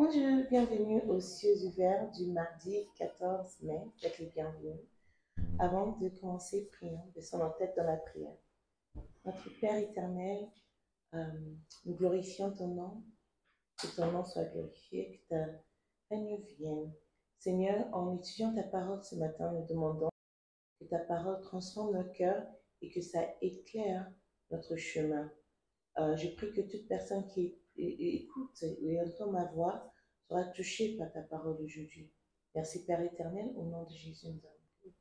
Bonjour, bienvenue aux cieux ouverts du mardi 14 mai. Faites les bienvenus. Avant de commencer, prions, baissons nos têtes dans la prière. Notre Père éternel, nous glorifions ton nom, que ton nom soit glorifié, que ta règne vienne. Seigneur, en étudiant ta parole ce matin, nous demandons que ta parole transforme nos cœurs et que ça éclaire notre chemin. Je prie que toute personne qui écoute et entend ma voix sera touchée par ta parole aujourd'hui. Merci Père éternel, au nom de Jésus nous avons prié.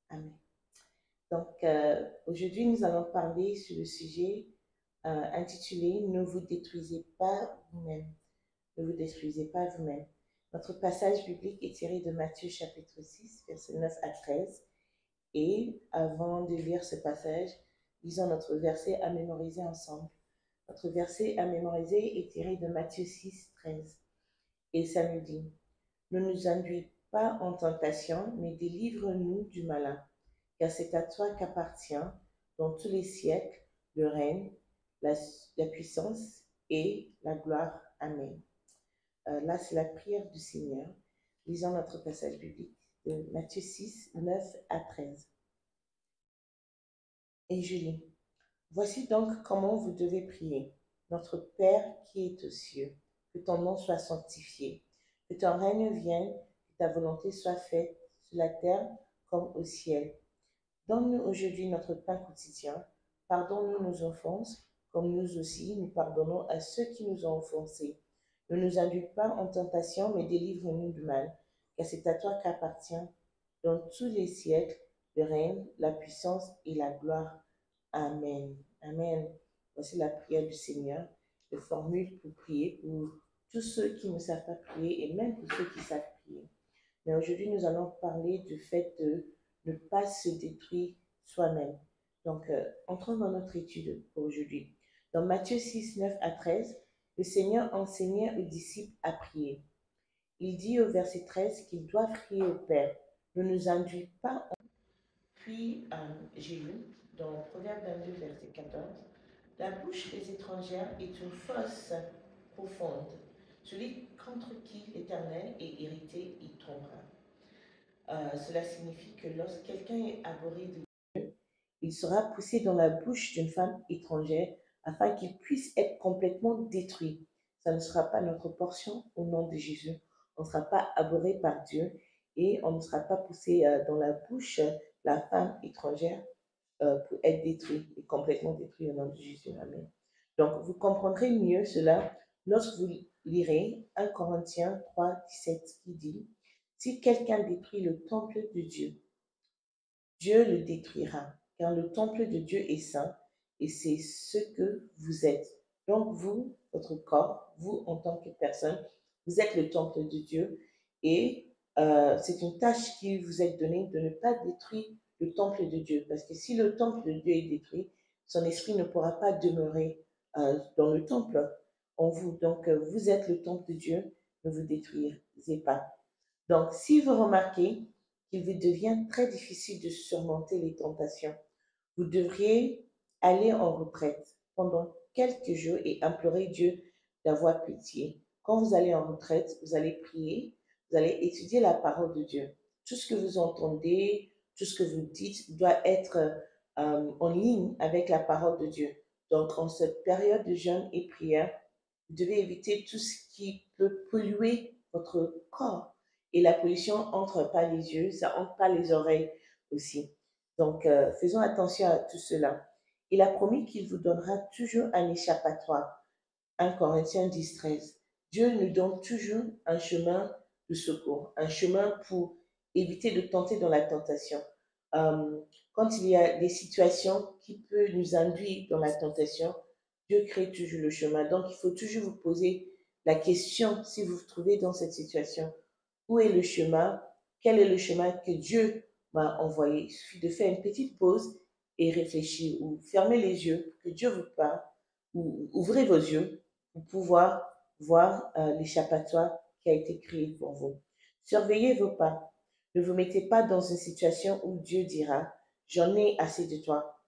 Amen. Donc aujourd'hui nous allons parler sur le sujet intitulé « Ne vous détruisez pas vous-même ». Ne vous détruisez pas vous-même. Notre passage biblique est tiré de Matthieu chapitre 6, versets 9 à 13. Et avant de lire ce passage, lisons notre verset à mémoriser ensemble. Notre verset à mémoriser est tiré de Matthieu 6, 13. Et ça nous dit, « Ne nous induis pas en tentation, mais délivre-nous du malin, car c'est à toi qu'appartient, dans tous les siècles, le règne, la puissance et la gloire. Amen. » Là, c'est la prière du Seigneur. Lisons notre passage biblique de Matthieu 6, 9 à 13. Et je lis. Voici donc comment vous devez prier. Notre Père qui est aux cieux, que ton nom soit sanctifié, que ton règne vienne, que ta volonté soit faite sur la terre comme au ciel. Donne-nous aujourd'hui notre pain quotidien. Pardonne-nous nos offenses, comme nous aussi nous pardonnons à ceux qui nous ont offensés. Ne nous induis pas en tentation, mais délivre-nous du mal, car c'est à toi qu'appartient, dans tous les siècles, le règne, la puissance et la gloire. Amen. Amen. Voici la prière du Seigneur, de formule pour prier pour tous ceux qui ne savent pas prier et même pour ceux qui savent prier. Mais aujourd'hui, nous allons parler du fait de ne pas se détruire soi-même. Donc, entrons dans notre étude pour aujourd'hui. Dans Matthieu 6, 9 à 13, le Seigneur enseignait aux disciples à prier. Il dit au verset 13 qu'ils doivent prier au Père. Ne nous induis pas en... Puis, j'ai lu dans Proverbe 22, verset 14, « La bouche des étrangères est une fosse profonde. Celui contre qui l'Éternel est irrité y tombera. » Cela signifie que lorsque quelqu'un est abhorré de Dieu, il sera poussé dans la bouche d'une femme étrangère afin qu'il puisse être complètement détruit. Ça ne sera pas notre portion au nom de Jésus. On ne sera pas abhorré par Dieu et on ne sera pas poussé dans la bouche de la femme étrangère pour être détruit et complètement détruit au nom de Jésus. Amen. Donc, vous comprendrez mieux cela lorsque vous lirez 1 Corinthiens 3, 17 qui dit « Si quelqu'un détruit le temple de Dieu, Dieu le détruira, car le temple de Dieu est saint et c'est ce que vous êtes. » Donc vous, votre corps, vous en tant que personne, vous êtes le temple de Dieu et c'est une tâche qui vous est donnée de ne pas détruire le temple de Dieu. Parce que si le temple de Dieu est détruit, son esprit ne pourra pas demeurer dans le temple en vous. Donc vous êtes le temple de Dieu, ne vous détruisez pas. Donc si vous remarquez qu'il vous devient très difficile de surmonter les tentations, vous devriez aller en retraite pendant quelques jours et implorer Dieu d'avoir pitié. Quand vous allez en retraite, vous allez prier, vous allez étudier la parole de Dieu. Tout ce que vous entendez, tout ce que vous dites doit être en ligne avec la parole de Dieu. Donc, en cette période de jeûne et prière, vous devez éviter tout ce qui peut polluer votre corps. Et la pollution entre pas les yeux, ça entre pas les oreilles aussi. Donc, faisons attention à tout cela. Il a promis qu'il vous donnera toujours un échappatoire. 1 Corinthiens 10, 13. Dieu nous donne toujours un chemin de secours, un chemin pour éviter de tenter dans la tentation. Quand il y a des situations qui peuvent nous induire dans la tentation, Dieu crée toujours le chemin. Donc, il faut toujours vous poser la question, si vous vous trouvez dans cette situation, où est le chemin? Quel est le chemin que Dieu m'a envoyé? Il suffit de faire une petite pause et réfléchir ou fermer les yeux pour que Dieu vous parle ou ouvrez vos yeux pour pouvoir voir l'échappatoire qui a été créé pour vous. Surveillez vos pas. Ne vous mettez pas dans une situation où Dieu dira « J'en ai assez de toi.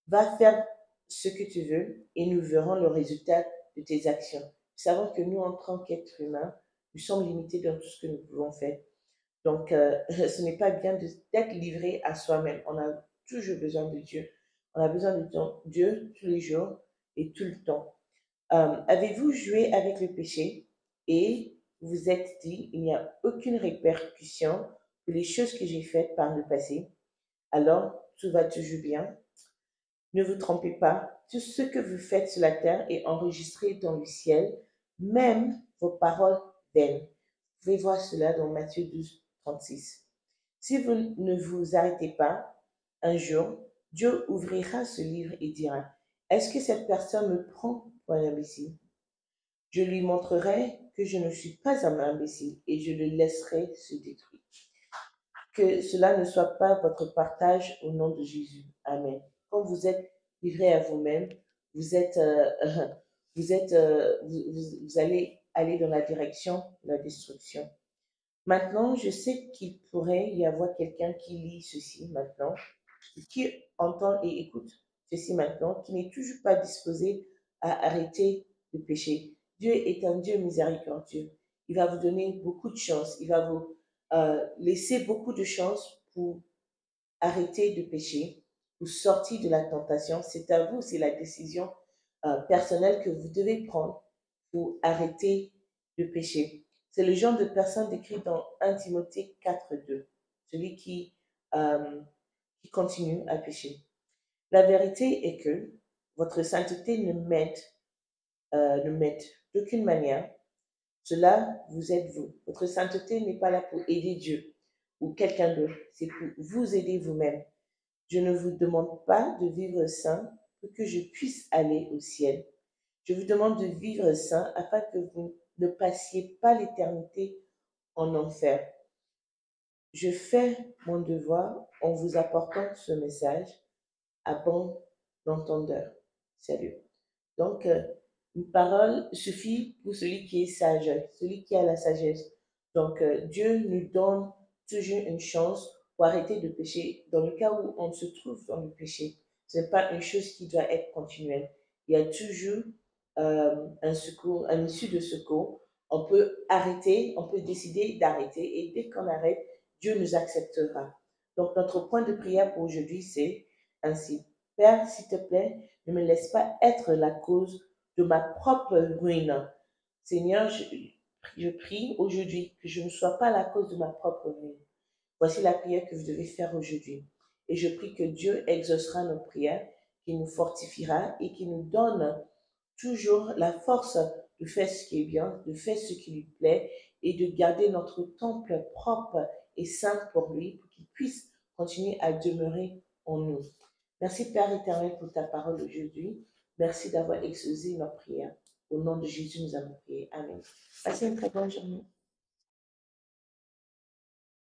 Va faire ce que tu veux et nous verrons le résultat de tes actions. » Nous savons que nous, en tant qu'êtres humains, Nous sommes limités dans tout ce que nous pouvons faire. Donc, ce n'est pas bien d'être livré à soi-même. On a toujours besoin de Dieu. On a besoin de Dieu tous les jours et tout le temps. Avez-vous joué avec le péché et vous êtes dit, il n'y a aucune répercussion pour les choses que j'ai faites par le passé, alors tout va toujours bien? Ne vous trompez pas, tout ce que vous faites sur la terre est enregistré dans le ciel, même vos paroles vaines. Vous pouvez voir cela dans Matthieu 12, 36. Si vous ne vous arrêtez pas, un jour, Dieu ouvrira ce livre et dira, est-ce que cette personne me prend pour un imbécile? Je lui montrerai que je ne suis pas un imbécile et je le laisserai se détruire. Que cela ne soit pas votre partage au nom de Jésus. Amen. Quand vous êtes livré à vous-même, vous êtes, vous allez aller dans la direction de la destruction. Maintenant, je sais qu'il pourrait y avoir quelqu'un qui lit ceci maintenant, qui entend et écoute ceci maintenant, qui n'est toujours pas disposé à arrêter de pécher. Dieu est un Dieu miséricordieux. Il va vous donner beaucoup de chance. Il va vous laisser beaucoup de chance pour arrêter de pécher, pour sortir de la tentation. C'est à vous, c'est la décision personnelle que vous devez prendre pour arrêter de pécher. C'est le genre de personne décrit dans 1 Timothée 4,2, celui qui continue à pécher. La vérité est que votre sainteté ne m'aide d'aucune manière. Cela, vous êtes vous. Votre sainteté n'est pas là pour aider Dieu ou quelqu'un d'autre, c'est pour vous aider vous-même. Je ne vous demande pas de vivre saint pour que je puisse aller au ciel. Je vous demande de vivre saint afin que vous ne passiez pas l'éternité en enfer. Je fais mon devoir en vous apportant ce message à bon entendeur. Salut. Donc, une parole suffit pour celui qui est sage, celui qui a la sagesse. Donc, Dieu nous donne toujours une chance pour arrêter de pécher dans le cas où on se trouve dans le péché. Ce n'est pas une chose qui doit être continuelle. Il y a toujours un secours, un issue de secours. On peut arrêter, on peut décider d'arrêter et dès qu'on arrête, Dieu nous acceptera. Donc, notre point de prière pour aujourd'hui, c'est ainsi. Père, s'il te plaît, ne me laisse pas être la cause de ma propre ruine. Seigneur, je prie aujourd'hui que je ne sois pas la cause de ma propre ruine. Voici la prière que vous devez faire aujourd'hui. Et je prie que Dieu exaucera nos prières, qu'il nous fortifiera et qu'il nous donne toujours la force de faire ce qui est bien, de faire ce qui lui plaît et de garder notre temple propre et saint pour lui, pour qu'il puisse continuer à demeurer en nous. Merci Père éternel pour ta parole aujourd'hui. Merci d'avoir exaucé nos prières. Au nom de Jésus, nous avons prié. Amen. Passez une très bonne journée.